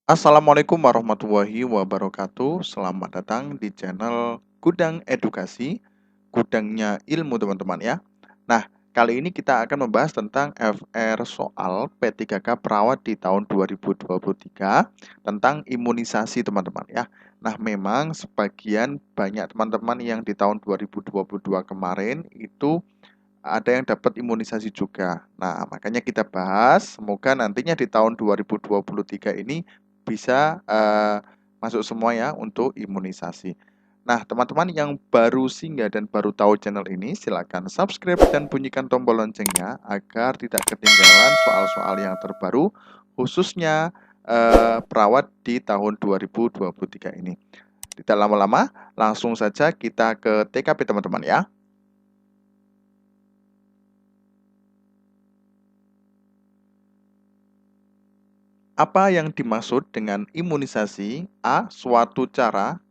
Assalamualaikum warahmatullahi wabarakatuh. Selamat datang di channel Gudang Edukasi, gudangnya ilmu teman-teman ya. Nah, kali ini kita akan membahas tentang FR soal P3K perawat di tahun 2023 tentang imunisasi teman-teman ya. Nah, memang sebagian banyak teman-teman yang di tahun 2022 kemarin itu ada yang dapat imunisasi juga. Nah, makanya kita bahas, semoga nantinya di tahun 2023 ini bisa masuk semua ya untuk imunisasi. Nah, teman-teman yang baru singgah dan baru tahu channel ini, silakan subscribe dan bunyikan tombol loncengnya agar tidak ketinggalan soal-soal yang terbaru, khususnya perawat di tahun 2023 ini. Tidak lama-lama, langsung saja kita ke TKP teman-teman ya. Apa yang dimaksud dengan imunisasi? A. Suatu cara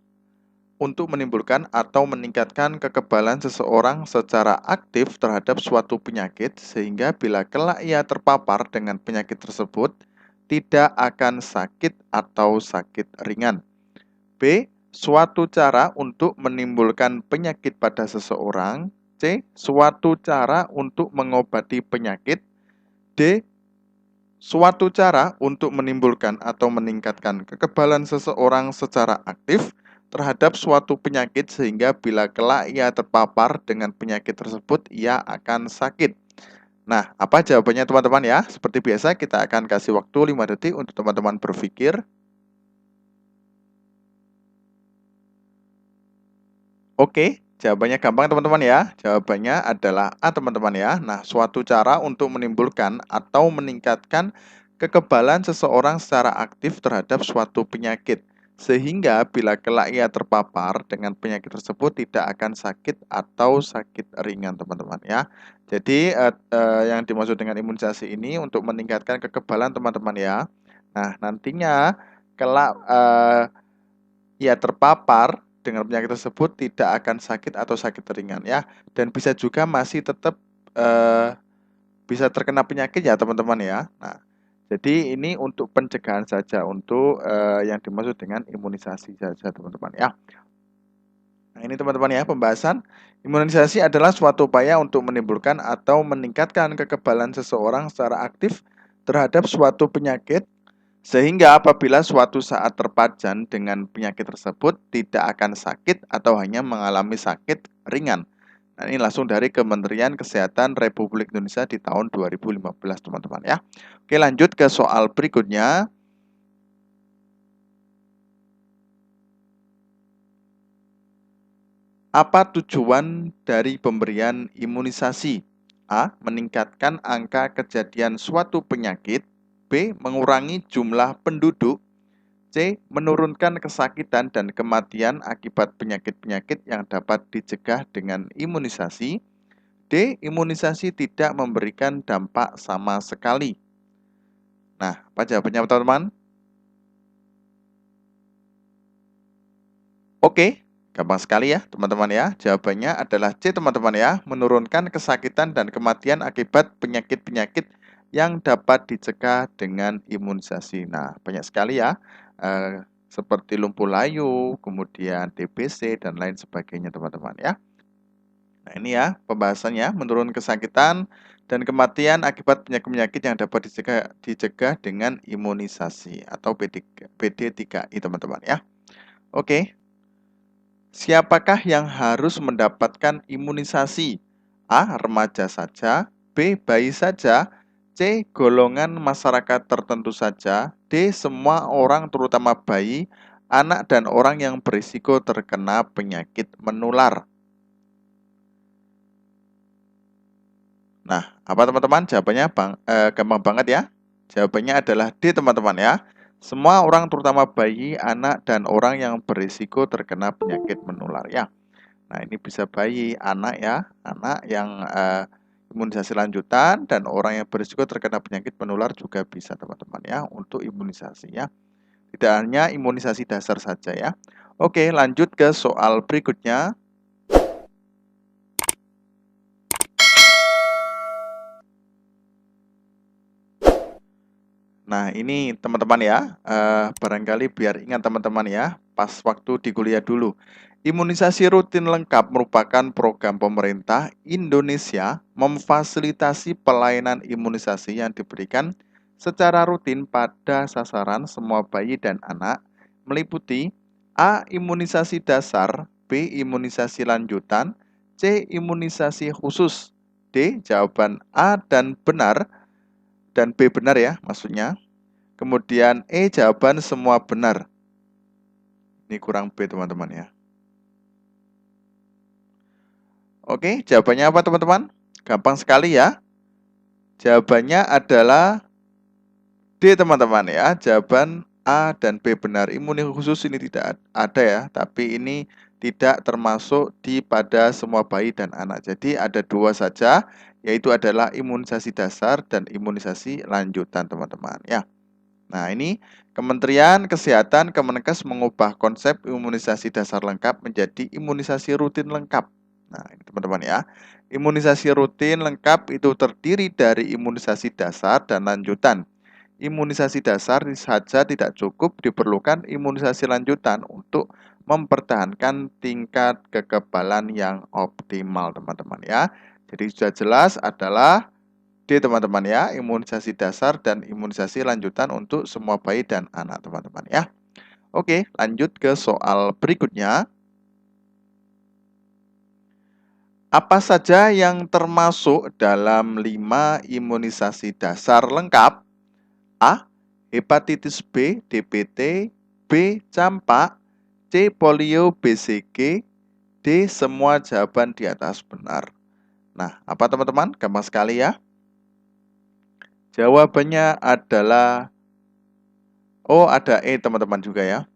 untuk menimbulkan atau meningkatkan kekebalan seseorang secara aktif terhadap suatu penyakit sehingga bila kelak ia terpapar dengan penyakit tersebut tidak akan sakit atau sakit ringan. B. Suatu cara untuk menimbulkan penyakit pada seseorang. C. Suatu cara untuk mengobati penyakit. D. Suatu cara untuk menimbulkan atau meningkatkan kekebalan seseorang secara aktif terhadap suatu penyakit sehingga bila kelak ia terpapar dengan penyakit tersebut, ia akan sakit. Nah, apa jawabannya teman-teman ya? Seperti biasa, kita akan kasih waktu 5 detik untuk teman-teman berpikir. Oke, jawabannya gampang teman-teman ya. Jawabannya adalah A teman-teman ya. Nah, suatu cara untuk menimbulkan atau meningkatkan kekebalan seseorang secara aktif terhadap suatu penyakit. Sehingga bila kelak ia terpapar dengan penyakit tersebut tidak akan sakit atau sakit ringan teman-teman ya. Jadi yang dimaksud dengan imunisasi ini untuk meningkatkan kekebalan teman-teman ya. Nah, nantinya kelak ia terpapar dengan penyakit tersebut tidak akan sakit atau sakit ringan ya, dan bisa juga masih tetap bisa terkena penyakit ya teman-teman ya. Nah, jadi ini untuk pencegahan saja, untuk yang dimaksud dengan imunisasi saja teman-teman ya. Nah, ini teman-teman ya pembahasan. Imunisasi adalah suatu upaya untuk menimbulkan atau meningkatkan kekebalan seseorang secara aktif terhadap suatu penyakit sehingga apabila suatu saat terpajan dengan penyakit tersebut tidak akan sakit atau hanya mengalami sakit ringan. Nah, ini langsung dari Kementerian Kesehatan Republik Indonesia di tahun 2015 teman-teman ya. Oke, lanjut ke soal berikutnya. Apa tujuan dari pemberian imunisasi? A. Meningkatkan angka kejadian suatu penyakit. B. Mengurangi jumlah penduduk. C. Menurunkan kesakitan dan kematian akibat penyakit-penyakit yang dapat dicegah dengan imunisasi. D. Imunisasi tidak memberikan dampak sama sekali. Nah, apa jawabannya teman-teman? Oke, gampang sekali ya teman-teman ya. Jawabannya adalah C teman-teman ya. Menurunkan kesakitan dan kematian akibat penyakit-penyakit yang dapat dicegah dengan imunisasi. Nah, banyak sekali ya. Seperti lumpuh layu, kemudian TBC, dan lain sebagainya teman-teman ya. Nah, ini ya pembahasannya, menurun kesakitan dan kematian akibat penyakit-penyakit yang dapat dicegah dengan imunisasi atau PD3I teman-teman ya. Oke. Siapakah yang harus mendapatkan imunisasi? A. Remaja saja. B. Bayi saja. C. Golongan masyarakat tertentu saja. D. Semua orang terutama bayi, anak dan orang yang berisiko terkena penyakit menular. Nah, apa teman-teman? Jawabannya gampang banget ya. Jawabannya adalah D teman-teman ya. Semua orang terutama bayi, anak, dan orang yang berisiko terkena penyakit menular ya. Nah, ini bisa bayi, anak ya, anak yang imunisasi lanjutan dan orang yang berisiko terkena penyakit menular juga bisa teman-teman ya untuk imunisasi ya. Tidak hanya imunisasi dasar saja ya. Oke, lanjut ke soal berikutnya. Nah, ini teman-teman ya, barangkali biar ingat teman-teman ya, pas waktu di kuliah dulu. Imunisasi rutin lengkap merupakan program pemerintah Indonesia memfasilitasi pelayanan imunisasi yang diberikan secara rutin pada sasaran semua bayi dan anak, meliputi A. Imunisasi dasar, B. Imunisasi lanjutan, C. Imunisasi khusus. D. Jawaban A dan benar, dan B benar ya maksudnya. Kemudian E jawaban semua benar. Ini kurang B teman-teman ya. Oke, jawabannya apa teman-teman? Gampang sekali ya. Jawabannya adalah D teman-teman ya. Jawaban A dan B benar. Imunisasi khusus ini tidak ada ya, tapi ini tidak termasuk pada semua bayi dan anak. Jadi ada dua saja, yaitu adalah imunisasi dasar dan imunisasi lanjutan teman-teman ya. Nah, ini Kementerian Kesehatan Kemenkes mengubah konsep imunisasi dasar lengkap menjadi imunisasi rutin lengkap. Nah, ini teman-teman ya. Imunisasi rutin lengkap itu terdiri dari imunisasi dasar dan lanjutan. Imunisasi dasar saja tidak cukup, diperlukan imunisasi lanjutan untuk mempertahankan tingkat kekebalan yang optimal, teman-teman ya. Jadi sudah jelas adalah D teman-teman ya, imunisasi dasar dan imunisasi lanjutan untuk semua bayi dan anak teman-teman ya. Oke, lanjut ke soal berikutnya. Apa saja yang termasuk dalam 5 imunisasi dasar lengkap? A. Hepatitis B, DPT, B. Campak, C. Polio, BCG, D. Semua jawaban di atas benar. Nah, apa teman-teman? Gampang sekali ya. Jawabannya adalah ada E teman-teman juga ya.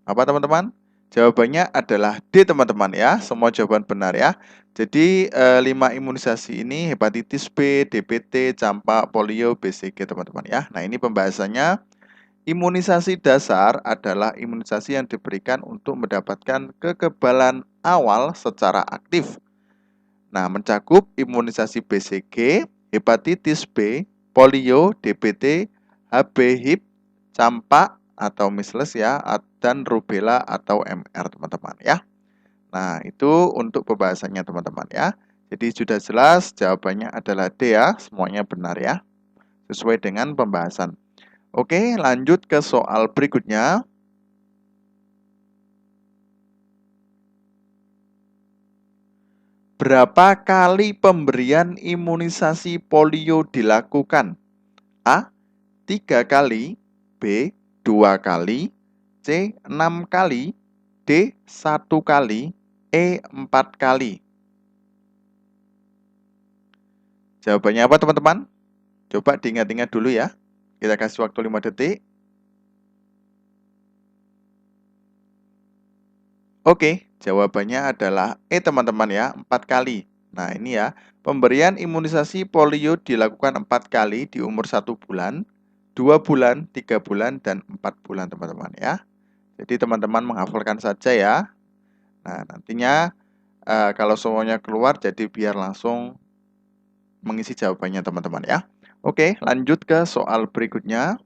Apa teman-teman? Jawabannya adalah D teman-teman ya. Semua jawaban benar ya. Jadi 5 imunisasi ini hepatitis B, DPT, campak, polio, BCG teman-teman ya. Nah, ini pembahasannya. Imunisasi dasar adalah imunisasi yang diberikan untuk mendapatkan kekebalan awal secara aktif. Nah, mencakup imunisasi BCG, hepatitis B, polio, DPT, HB, HIV, campak atau measles ya, dan rubella atau MR teman-teman ya. Nah, itu untuk pembahasannya teman-teman ya. Jadi sudah jelas jawabannya adalah D ya, semuanya benar ya. Sesuai dengan pembahasan. Oke, lanjut ke soal berikutnya. Berapa kali pemberian imunisasi polio dilakukan? A. 3 kali, B. 2 kali, C. 6 kali, D. 1 kali, E. 4 kali. Jawabannya apa teman-teman? Coba diingat-ingat dulu ya. Kita kasih waktu 5 detik. Oke, jawabannya adalah E teman-teman ya, 4 kali. Nah ini ya, pemberian imunisasi polio dilakukan 4 kali di umur 1 bulan, 2 bulan, 3 bulan, dan 4 bulan teman-teman ya. Jadi teman-teman menghafalkan saja ya. Nah nantinya kalau semuanya keluar jadi biar langsung mengisi jawabannya teman-teman ya. Oke, lanjut ke soal berikutnya.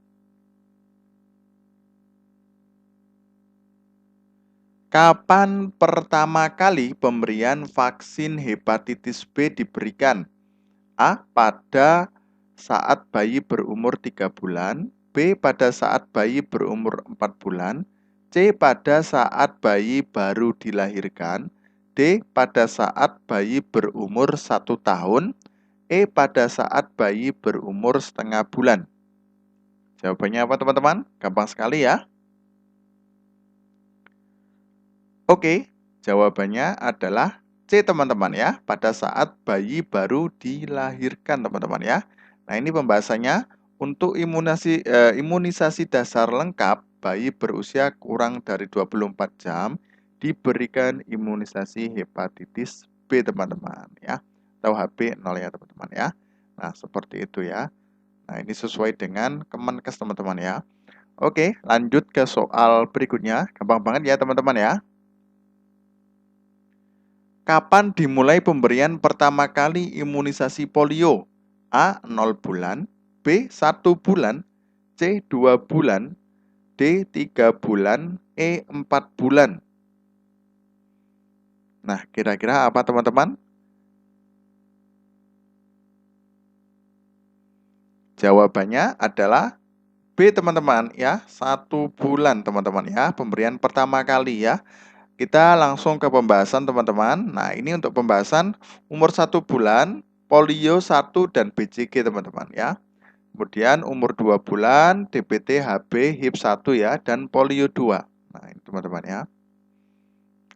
Kapan pertama kali pemberian vaksin hepatitis B diberikan? A. Pada saat bayi berumur 3 bulan, B. Pada saat bayi berumur 4 bulan, C. Pada saat bayi baru dilahirkan, D. Pada saat bayi berumur 1 tahun, E. Pada saat bayi berumur setengah bulan. Jawabannya apa teman-teman? Gampang sekali ya. Oke, jawabannya adalah C teman-teman ya, pada saat bayi baru dilahirkan teman-teman ya. Nah ini pembahasannya untuk imunisasi dasar lengkap bayi berusia kurang dari 24 jam diberikan imunisasi hepatitis B teman-teman ya, atau HB0 ya teman-teman ya. Nah seperti itu ya. Nah ini sesuai dengan Kemenkes teman-teman ya. Oke, lanjut ke soal berikutnya. Gampang banget ya teman-teman ya. Kapan dimulai pemberian pertama kali imunisasi polio? A. 0 bulan, B. 1 bulan, C. 2 bulan, D. 3 bulan, E. 4 bulan. Nah, kira-kira apa teman-teman? Jawabannya adalah B teman-teman ya, 1 bulan teman-teman ya, pemberian pertama kali ya. Kita langsung ke pembahasan teman-teman. Nah, ini untuk pembahasan umur 1 bulan, polio 1 dan BCG teman-teman ya. Kemudian umur 2 bulan, DBT, HB, HIV 1 ya, dan polio 2. Nah, ini teman-teman ya.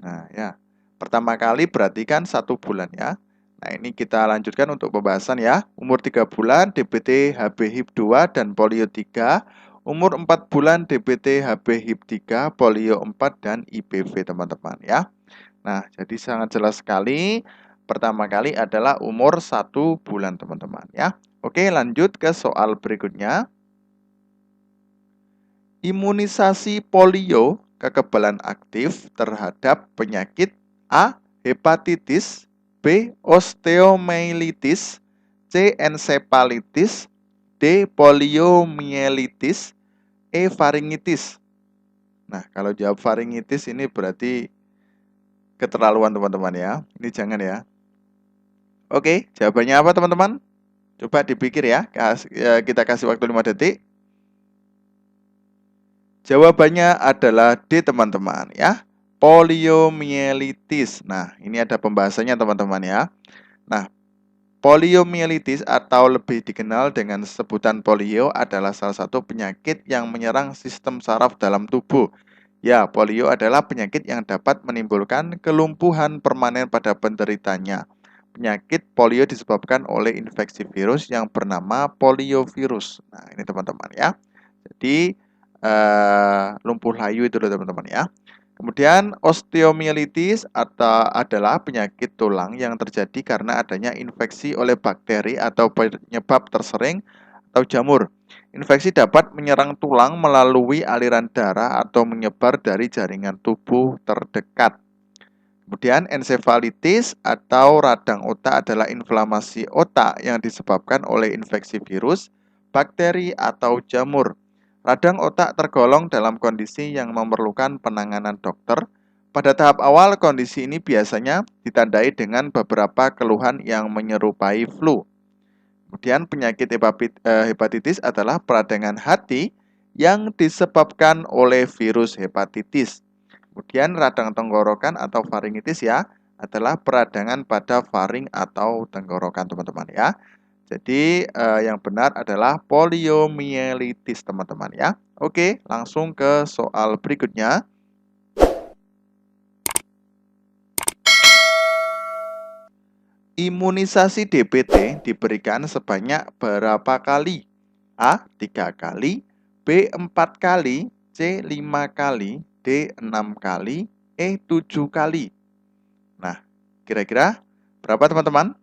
Nah, ya. Pertama kali berarti kan 1 bulan ya. Nah, ini kita lanjutkan untuk pembahasan ya. Umur 3 bulan, DBT, HB, HIV 2, dan polio 3. Umur 4 bulan, DBT, HB, HIV 3, polio 4, dan IPV teman-teman ya. Nah, jadi sangat jelas sekali. Pertama kali adalah umur 1 bulan teman-teman ya. Oke, lanjut ke soal berikutnya. Imunisasi polio kekebalan aktif terhadap penyakit A. Hepatitis, B. Osteomielitis, C. Ensefalitis, D. Poliomielitis, E. Faringitis. Nah, kalau jawab faringitis ini berarti keterlaluan teman-teman ya. Ini jangan ya. Oke, jawabannya apa teman-teman? Coba dipikir ya. Kita kasih waktu 5 detik. Jawabannya adalah D teman-teman ya. Poliomielitis. Nah, ini ada pembahasannya teman-teman ya. Nah, poliomielitis atau lebih dikenal dengan sebutan polio adalah salah satu penyakit yang menyerang sistem saraf dalam tubuh. Ya, polio adalah penyakit yang dapat menimbulkan kelumpuhan permanen pada penderitanya. Penyakit polio disebabkan oleh infeksi virus yang bernama poliovirus. Nah, ini teman-teman ya. Jadi lumpuh layu itu loh teman-teman ya. Kemudian osteomielitis adalah penyakit tulang yang terjadi karena adanya infeksi oleh bakteri atau penyebab tersering atau jamur. Infeksi dapat menyerang tulang melalui aliran darah atau menyebar dari jaringan tubuh terdekat. Kemudian ensefalitis atau radang otak adalah inflamasi otak yang disebabkan oleh infeksi virus, bakteri, atau jamur. Radang otak tergolong dalam kondisi yang memerlukan penanganan dokter. Pada tahap awal, kondisi ini biasanya ditandai dengan beberapa keluhan yang menyerupai flu. Kemudian penyakit hepatitis adalah peradangan hati yang disebabkan oleh virus hepatitis. Kemudian radang tenggorokan atau faringitis ya adalah peradangan pada faring atau tenggorokan teman-teman ya. Jadi yang benar adalah poliomielitis teman-teman ya. Oke, langsung ke soal berikutnya. Imunisasi DBT diberikan sebanyak berapa kali? A. 3 kali, B. 4 kali, C. 5 kali, D. 6 kali, E. 7 kali. Nah, kira-kira berapa teman-teman?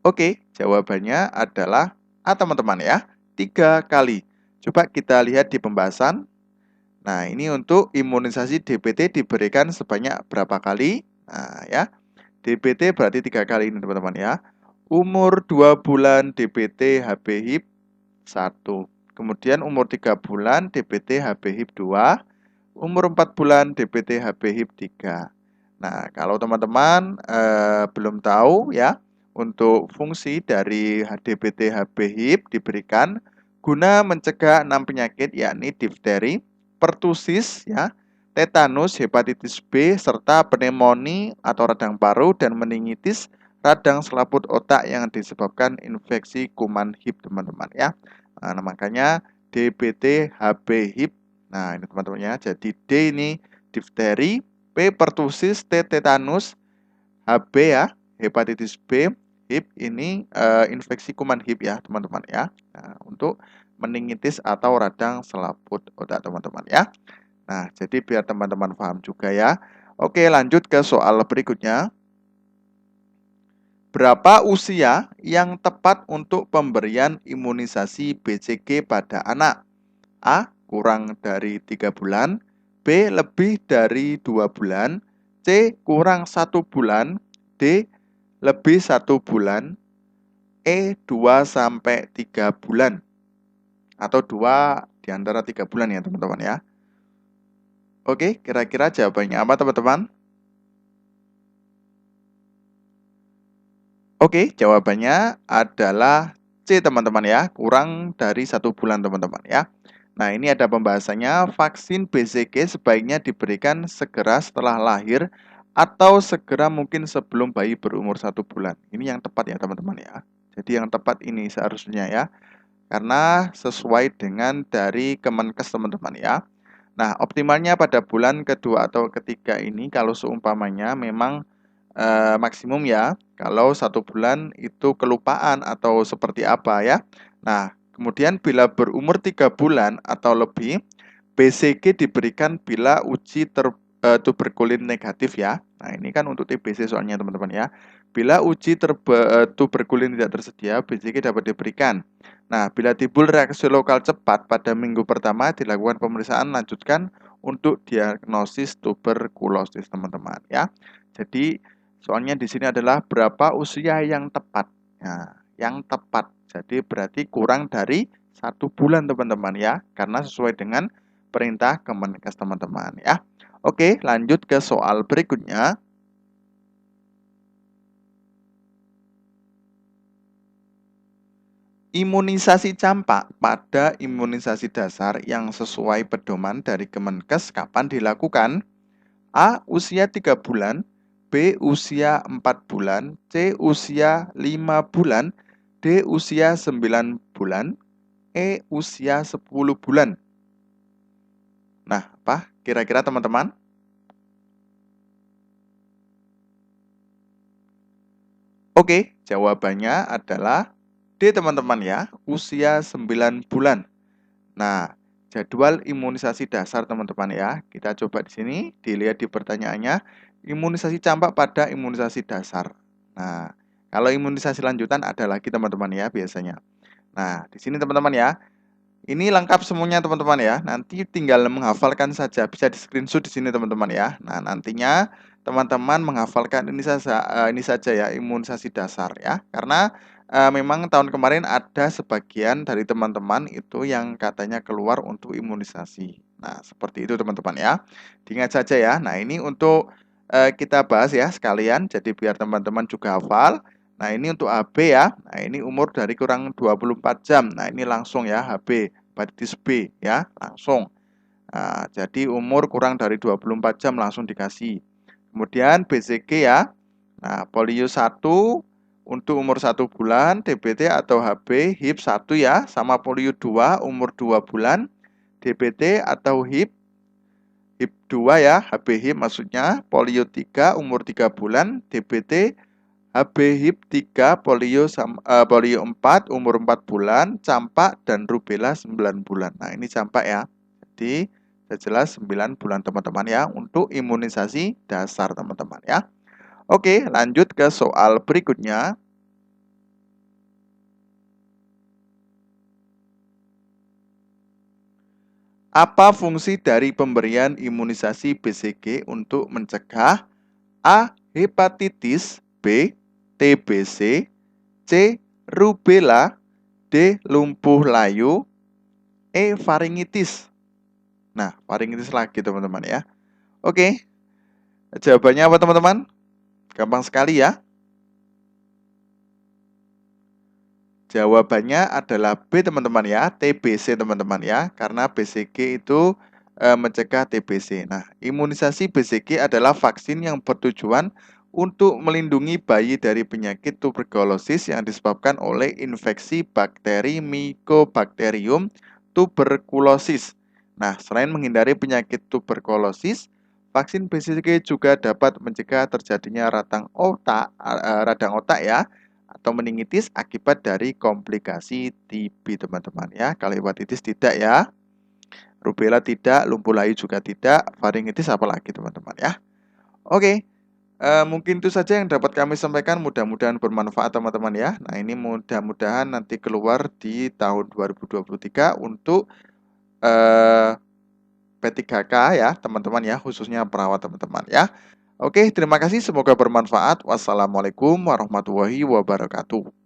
Oke, jawabannya adalah A teman-teman ya, 3 kali. Coba kita lihat di pembahasan. Nah, ini untuk imunisasi DBT diberikan sebanyak berapa kali? Nah, ya. DBT berarti 3 kali ini teman-teman ya. Umur 2 bulan DBT HB HIV 1. Kemudian umur 3 bulan DBT HB HIV 2. Umur 4 bulan DBT HB HIV 3. Nah, kalau teman-teman belum tahu ya, untuk fungsi dari DBT HB HIV diberikan guna mencegah 6 penyakit yakni difteri, pertusis ya, tetanus, hepatitis B, serta pneumonia atau radang paru dan meningitis radang selaput otak yang disebabkan infeksi kuman HIV teman-teman ya. Nah, makanya DBT HB HIV. Nah, ini teman-teman ya. Jadi D ini difteri, P pertusis, T tetanus, HB ya, hepatitis B, HIV ini infeksi kuman HIV ya teman-teman ya. Nah, untuk meningitis atau radang selaput otak teman-teman ya. Nah, jadi biar teman-teman paham juga ya. Oke, lanjut ke soal berikutnya. Berapa usia yang tepat untuk pemberian imunisasi BCG pada anak? A. Kurang dari 3 bulan, B. Lebih dari 2 bulan, C. Kurang 1 bulan, D. Lebih 1 bulan. E. 2 sampai 3 bulan. Atau 2 di antara 3 bulan ya teman-teman ya. Oke, kira-kira jawabannya apa teman-teman? Oke, jawabannya adalah C teman-teman ya, kurang dari 1 bulan teman-teman ya. Nah, ini ada pembahasannya, vaksin BCG sebaiknya diberikan segera setelah lahir atau segera mungkin sebelum bayi berumur 1 bulan. Ini yang tepat ya teman-teman ya. Jadi yang tepat ini seharusnya ya, karena sesuai dengan dari Kemenkes teman-teman ya. Nah, optimalnya pada bulan kedua atau ketiga ini kalau seumpamanya memang maksimum ya, kalau 1 bulan itu kelupaan atau seperti apa ya. Nah, kemudian bila berumur 3 bulan atau lebih, BCG diberikan bila uji tuberkulin negatif ya. Nah, ini kan untuk TBC soalnya teman-teman ya. Bila uji tuberkulin tidak tersedia, BCG dapat diberikan. Nah, bila timbul reaksi lokal cepat pada minggu pertama, dilakukan pemeriksaan lanjutkan untuk diagnosis tuberkulosis teman-teman ya. Jadi soalnya di sini adalah berapa usia yang tepat. Nah, yang tepat. Jadi berarti kurang dari 1 bulan teman-teman ya. Karena sesuai dengan perintah Kemenkes teman-teman ya. Oke, lanjut ke soal berikutnya. Imunisasi campak pada imunisasi dasar yang sesuai pedoman dari Kemenkes kapan dilakukan? A. Usia 3 bulan. B. Usia 4 bulan. C. Usia 5 bulan. D. Usia 9 bulan. E. Usia 10 bulan. Nah, apa kira-kira teman-teman? Oke, jawabannya adalah D teman-teman ya, usia 9 bulan. Nah, jadwal imunisasi dasar teman-teman ya. Kita coba di sini, dilihat di pertanyaannya, imunisasi campak pada imunisasi dasar. Nah, kalau imunisasi lanjutan ada lagi teman-teman ya biasanya. Nah, di sini teman-teman ya, ini lengkap semuanya teman-teman ya. Nanti tinggal menghafalkan saja, bisa di screenshot di sini teman-teman ya. Nah, nantinya teman-teman menghafalkan ini saja ya, imunisasi dasar ya. Karena memang tahun kemarin ada sebagian dari teman-teman itu yang katanya keluar untuk imunisasi. Nah, seperti itu teman-teman ya. Diingat saja ya. Nah, ini untuk kita bahas ya sekalian, jadi biar teman-teman juga hafal. Nah, ini untuk HB ya. Nah, ini umur dari kurang 24 jam. Nah, ini langsung ya HB, hepatitis B ya, langsung. Nah, jadi umur kurang dari 24 jam langsung dikasih. Kemudian BCG ya. Nah, polio 1 untuk umur 1 bulan, DBT atau HB, HIP 1 ya, sama polio 2 umur 2 bulan, DBT atau HIP 2 ya, HB HIP maksudnya, polio 3 umur 3 bulan, DBT HB HIP 3, polio 4, umur 4 bulan, campak, dan rubella 9 bulan. Nah, ini campak ya. Jadi, jelas 9 bulan teman-teman ya, untuk imunisasi dasar teman-teman ya. Oke, lanjut ke soal berikutnya. Apa fungsi dari pemberian imunisasi BCG untuk mencegah A. Hepatitis, B. TBC, C. Rubella, D. Lumpuh layu, E. Faringitis. Nah, faringitis lagi teman-teman ya. Oke, jawabannya apa teman-teman? Gampang sekali ya. Jawabannya adalah B teman-teman ya, TBC teman-teman ya. Karena BCG itu mencegah TBC. Nah, imunisasi BCG adalah vaksin yang bertujuan untuk melindungi bayi dari penyakit tuberkulosis yang disebabkan oleh infeksi bakteri Mycobacterium tuberculosis. Nah, selain menghindari penyakit tuberkulosis, vaksin BCG juga dapat mencegah terjadinya radang otak ya, atau meningitis akibat dari komplikasi TB teman-teman ya. Kalau hepatitis tidak ya, rubella tidak, lumpuh layu juga tidak, faringitis apalagi teman-teman ya. Oke, mungkin itu saja yang dapat kami sampaikan, mudah-mudahan bermanfaat teman-teman ya. Nah, ini mudah-mudahan nanti keluar di tahun 2023 untuk P3K ya teman-teman ya, khususnya perawat teman-teman ya. Oke, terima kasih. Semoga bermanfaat. Wassalamualaikum warahmatullahi wabarakatuh.